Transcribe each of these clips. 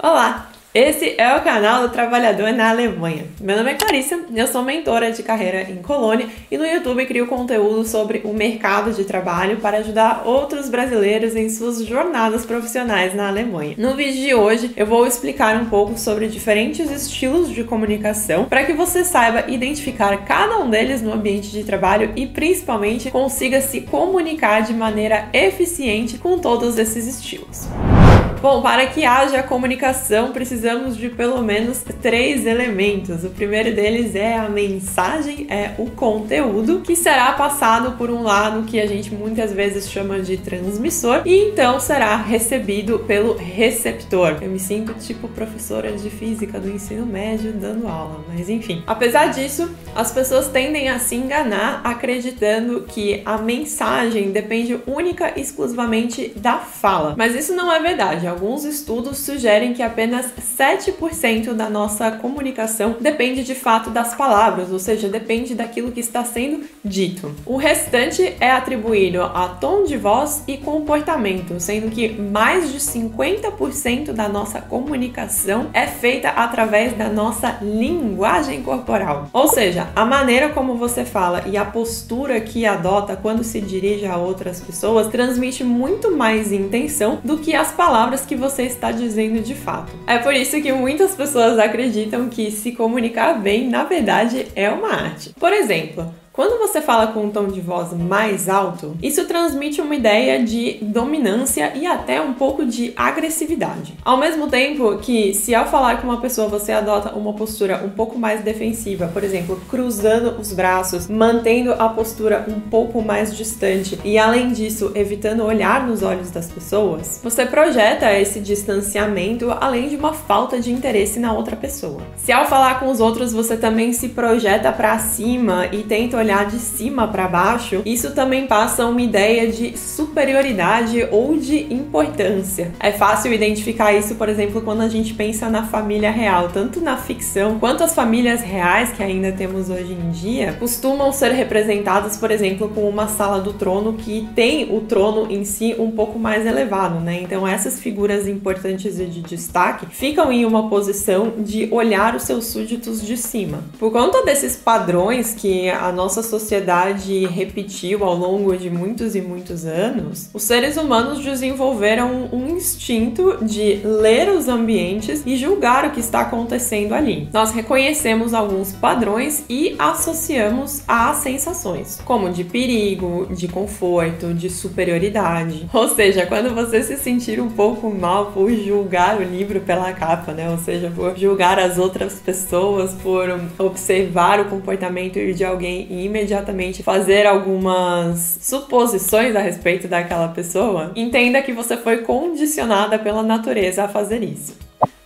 Olá! Esse é o canal do Trabalhador na Alemanha. Meu nome é Clarissa, eu sou mentora de carreira em Colônia e no YouTube crio conteúdo sobre o mercado de trabalho para ajudar outros brasileiros em suas jornadas profissionais na Alemanha. No vídeo de hoje eu vou explicar um pouco sobre diferentes estilos de comunicação para que você saiba identificar cada um deles no ambiente de trabalho e principalmente consiga se comunicar de maneira eficiente com todos esses estilos. Bom, para que haja comunicação, precisamos de pelo menos 3 elementos. O primeiro deles é a mensagem, é o conteúdo, que será passado por um lado que a gente muitas vezes chama de transmissor, e então será recebido pelo receptor. Eu me sinto tipo professora de física do ensino médio dando aula, mas enfim. Apesar disso, as pessoas tendem a se enganar acreditando que a mensagem depende única e exclusivamente da fala. Mas isso não é verdade. Alguns estudos sugerem que apenas 7% da nossa comunicação depende de fato das palavras, ou seja, depende daquilo que está sendo dito. O restante é atribuído a tom de voz e comportamento, sendo que mais de 50% da nossa comunicação é feita através da nossa linguagem corporal. Ou seja, a maneira como você fala e a postura que adota quando se dirige a outras pessoas transmite muito mais intenção do que as palavras que você está dizendo de fato. É por isso que muitas pessoas acreditam que se comunicar bem, na verdade, é uma arte. Por exemplo, quando você fala com um tom de voz mais alto, isso transmite uma ideia de dominância e até um pouco de agressividade. Ao mesmo tempo que, se ao falar com uma pessoa você adota uma postura um pouco mais defensiva, por exemplo, cruzando os braços, mantendo a postura um pouco mais distante e, além disso, evitando olhar nos olhos das pessoas, você projeta esse distanciamento além de uma falta de interesse na outra pessoa. Se ao falar com os outros você também se projeta para cima e tenta olhar de cima para baixo, isso também passa uma ideia de superioridade ou de importância. É fácil identificar isso, por exemplo, quando a gente pensa na família real, tanto na ficção quanto as famílias reais que ainda temos hoje em dia, costumam ser representadas, por exemplo, com uma sala do trono que tem o trono em si um pouco mais elevado, né? Então essas figuras importantes e de destaque ficam em uma posição de olhar os seus súditos de cima. Por conta desses padrões que a nossa sociedade repetiu ao longo de muitos e muitos anos, os seres humanos desenvolveram um instinto de ler os ambientes e julgar o que está acontecendo ali. Nós reconhecemos alguns padrões e associamos a sensações, como de perigo, de conforto, de superioridade. Ou seja, quando você se sentir um pouco mal por julgar o livro pela capa, né? Ou seja, por julgar as outras pessoas, por observar o comportamento de alguém e imediatamente fazer algumas suposições a respeito daquela pessoa, entenda que você foi condicionada pela natureza a fazer isso.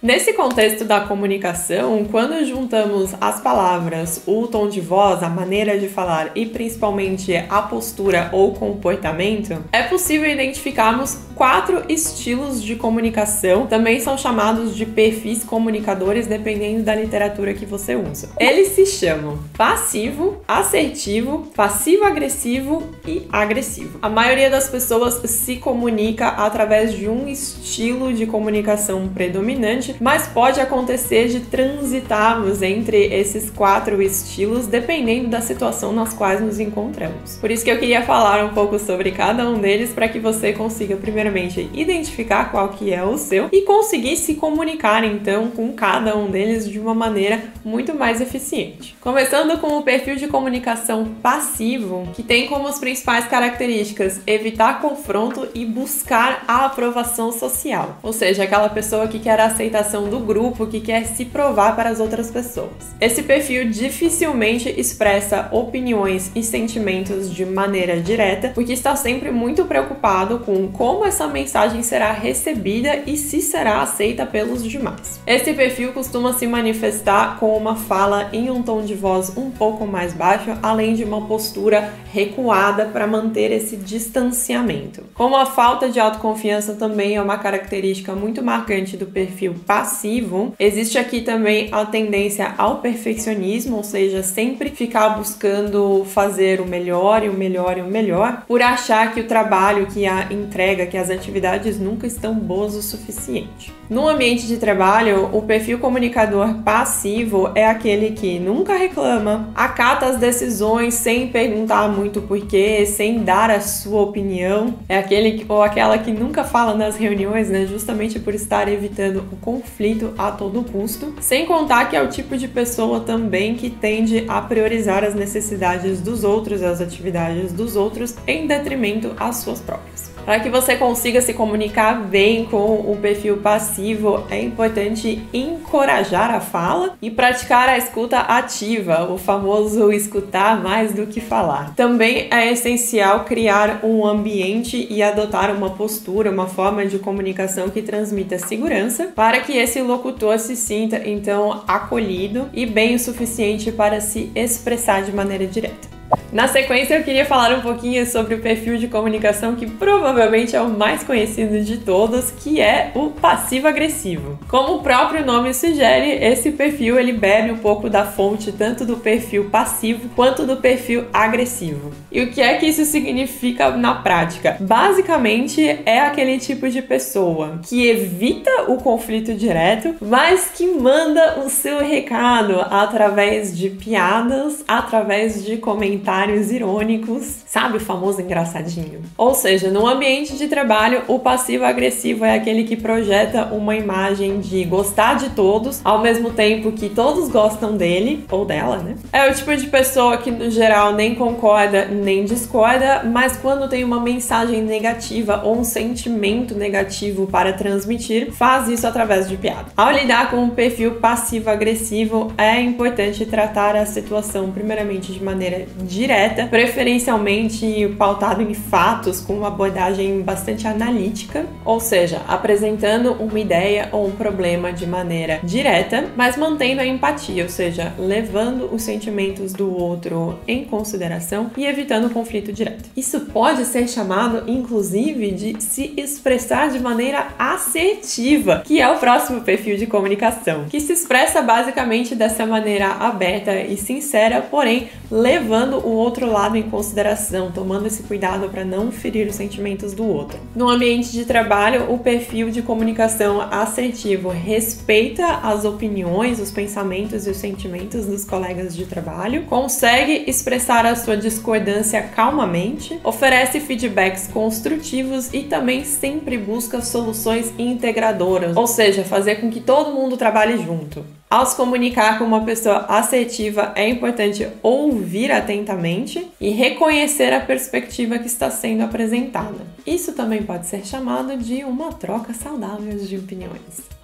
Nesse contexto da comunicação, quando juntamos as palavras, o tom de voz, a maneira de falar e principalmente a postura ou comportamento, é possível identificarmos 4 estilos de comunicação, também são chamados de perfis comunicadores, dependendo da literatura que você usa. Eles se chamam passivo, assertivo, passivo-agressivo e agressivo. A maioria das pessoas se comunica através de um estilo de comunicação predominante, mas pode acontecer de transitarmos entre esses 4 estilos dependendo da situação nas quais nos encontramos. Por isso que eu queria falar um pouco sobre cada um deles para que você consiga primeiramente identificar qual que é o seu e conseguir se comunicar então com cada um deles de uma maneira muito mais eficiente. Começando com o perfil de comunicação passivo, que tem como as principais características evitar confronto e buscar a aprovação social, ou seja, aquela pessoa que quer a aceitação do grupo, que quer se provar para as outras pessoas. Esse perfil dificilmente expressa opiniões e sentimentos de maneira direta, porque está sempre muito preocupado com como essa mensagem será recebida e se será aceita pelos demais. Esse perfil costuma se manifestar com uma fala em um tom de voz um pouco mais baixo, além de uma postura recuada para manter esse distanciamento. Como a falta de autoconfiança também é uma característica muito marcante do perfil passivo, existe aqui também a tendência ao perfeccionismo, ou seja, sempre ficar buscando fazer o melhor e o melhor e o melhor, por achar que o trabalho, que a entrega, que as atividades nunca estão boas o suficiente. No ambiente de trabalho, o perfil comunicador passivo é aquele que nunca reclama, acata as decisões sem perguntar muito porquê, sem dar a sua opinião. É aquele ou aquela que nunca fala nas reuniões, né, justamente por estar evitando o conflito a todo custo. Sem contar que é o tipo de pessoa também que tende a priorizar as necessidades dos outros, as atividades dos outros, em detrimento às suas próprias. Para que você consiga se comunicar bem com o perfil passivo, é importante encorajar a fala e praticar a escuta ativa, o famoso escutar mais do que falar. Também é essencial criar um ambiente e adotar uma postura, uma forma de comunicação que transmita segurança, para que esse locutor se sinta, então, acolhido e bem o suficiente para se expressar de maneira direta. Na sequência, eu queria falar um pouquinho sobre o perfil de comunicação que provavelmente é o mais conhecido de todos, que é o passivo-agressivo. Como o próprio nome sugere, esse perfil ele bebe um pouco da fonte tanto do perfil passivo quanto do perfil agressivo. E o que é que isso significa na prática? Basicamente, é aquele tipo de pessoa que evita o conflito direto, mas que manda o seu recado através de piadas, através de comentários irônicos, sabe, o famoso engraçadinho. Ou seja, no ambiente de trabalho, o passivo-agressivo é aquele que projeta uma imagem de gostar de todos, ao mesmo tempo que todos gostam dele, ou dela, né? É o tipo de pessoa que, no geral, nem concorda nem discorda, mas quando tem uma mensagem negativa ou um sentimento negativo para transmitir, faz isso através de piada. Ao lidar com o perfil passivo-agressivo, é importante tratar a situação, primeiramente, de maneira direta, preferencialmente pautado em fatos, com uma abordagem bastante analítica, ou seja, apresentando uma ideia ou um problema de maneira direta, mas mantendo a empatia, ou seja, levando os sentimentos do outro em consideração e evitando o conflito direto. Isso pode ser chamado, inclusive, de se expressar de maneira assertiva, que é o próximo perfil de comunicação, que se expressa basicamente dessa maneira aberta e sincera, porém levando o outro lado em consideração, tomando esse cuidado para não ferir os sentimentos do outro. No ambiente de trabalho, o perfil de comunicação assertivo respeita as opiniões, os pensamentos e os sentimentos dos colegas de trabalho, consegue expressar a sua discordância calmamente, oferece feedbacks construtivos e também sempre busca soluções integradoras, ou seja, fazer com que todo mundo trabalhe junto. Ao se comunicar com uma pessoa assertiva, é importante ouvir atentamente e reconhecer a perspectiva que está sendo apresentada. Isso também pode ser chamado de uma troca saudável de opiniões.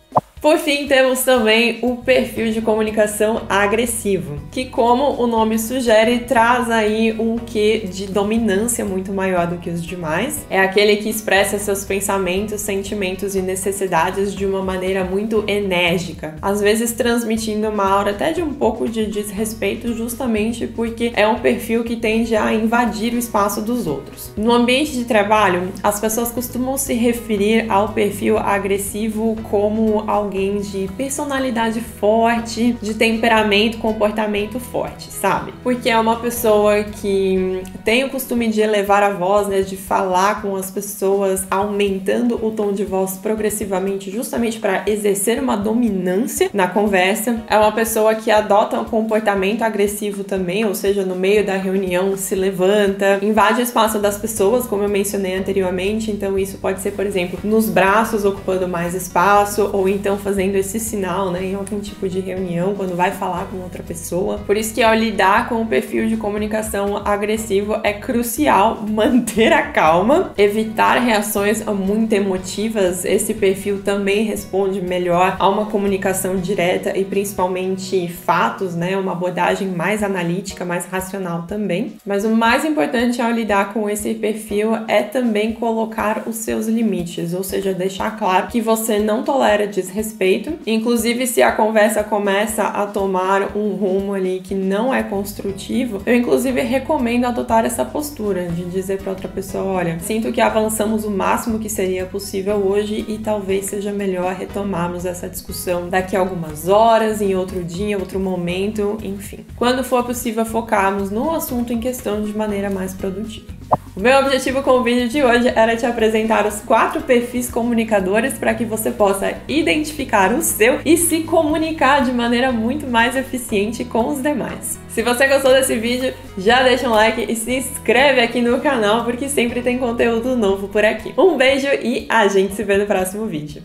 Por fim, temos também o perfil de comunicação agressivo, que, como o nome sugere, traz aí um quê de dominância muito maior do que os demais. É aquele que expressa seus pensamentos, sentimentos e necessidades de uma maneira muito enérgica, às vezes transmitindo uma aura até de um pouco de desrespeito, justamente porque é um perfil que tende a invadir o espaço dos outros. No ambiente de trabalho, as pessoas costumam se referir ao perfil agressivo como alguém de personalidade forte, de temperamento, comportamento forte, sabe? Porque é uma pessoa que tem o costume de elevar a voz, né, de falar com as pessoas, aumentando o tom de voz progressivamente, justamente para exercer uma dominância na conversa. É uma pessoa que adota um comportamento agressivo também, ou seja, no meio da reunião se levanta, invade o espaço das pessoas, como eu mencionei anteriormente. Então isso pode ser, por exemplo, nos braços, ocupando mais espaço, ou então fazendo esse sinal, né, em algum tipo de reunião, quando vai falar com outra pessoa. Por isso que ao lidar com o perfil de comunicação agressivo é crucial manter a calma, evitar reações muito emotivas. Esse perfil também responde melhor a uma comunicação direta e principalmente fatos, né, uma abordagem mais analítica, mais racional também. Mas o mais importante ao lidar com esse perfil é também colocar os seus limites, ou seja, deixar claro que você não tolera desrespeito respeito. Inclusive, se a conversa começa a tomar um rumo ali que não é construtivo, eu inclusive recomendo adotar essa postura de dizer para outra pessoa, olha, sinto que avançamos o máximo que seria possível hoje e talvez seja melhor retomarmos essa discussão daqui a algumas horas, em outro dia, em outro momento, enfim. Quando for possível, focarmos no assunto em questão de maneira mais produtiva. O meu objetivo com o vídeo de hoje era te apresentar os 4 perfis comunicadores para que você possa identificar o seu e se comunicar de maneira muito mais eficiente com os demais. Se você gostou desse vídeo, já deixa um like e se inscreve aqui no canal porque sempre tem conteúdo novo por aqui. Um beijo e a gente se vê no próximo vídeo.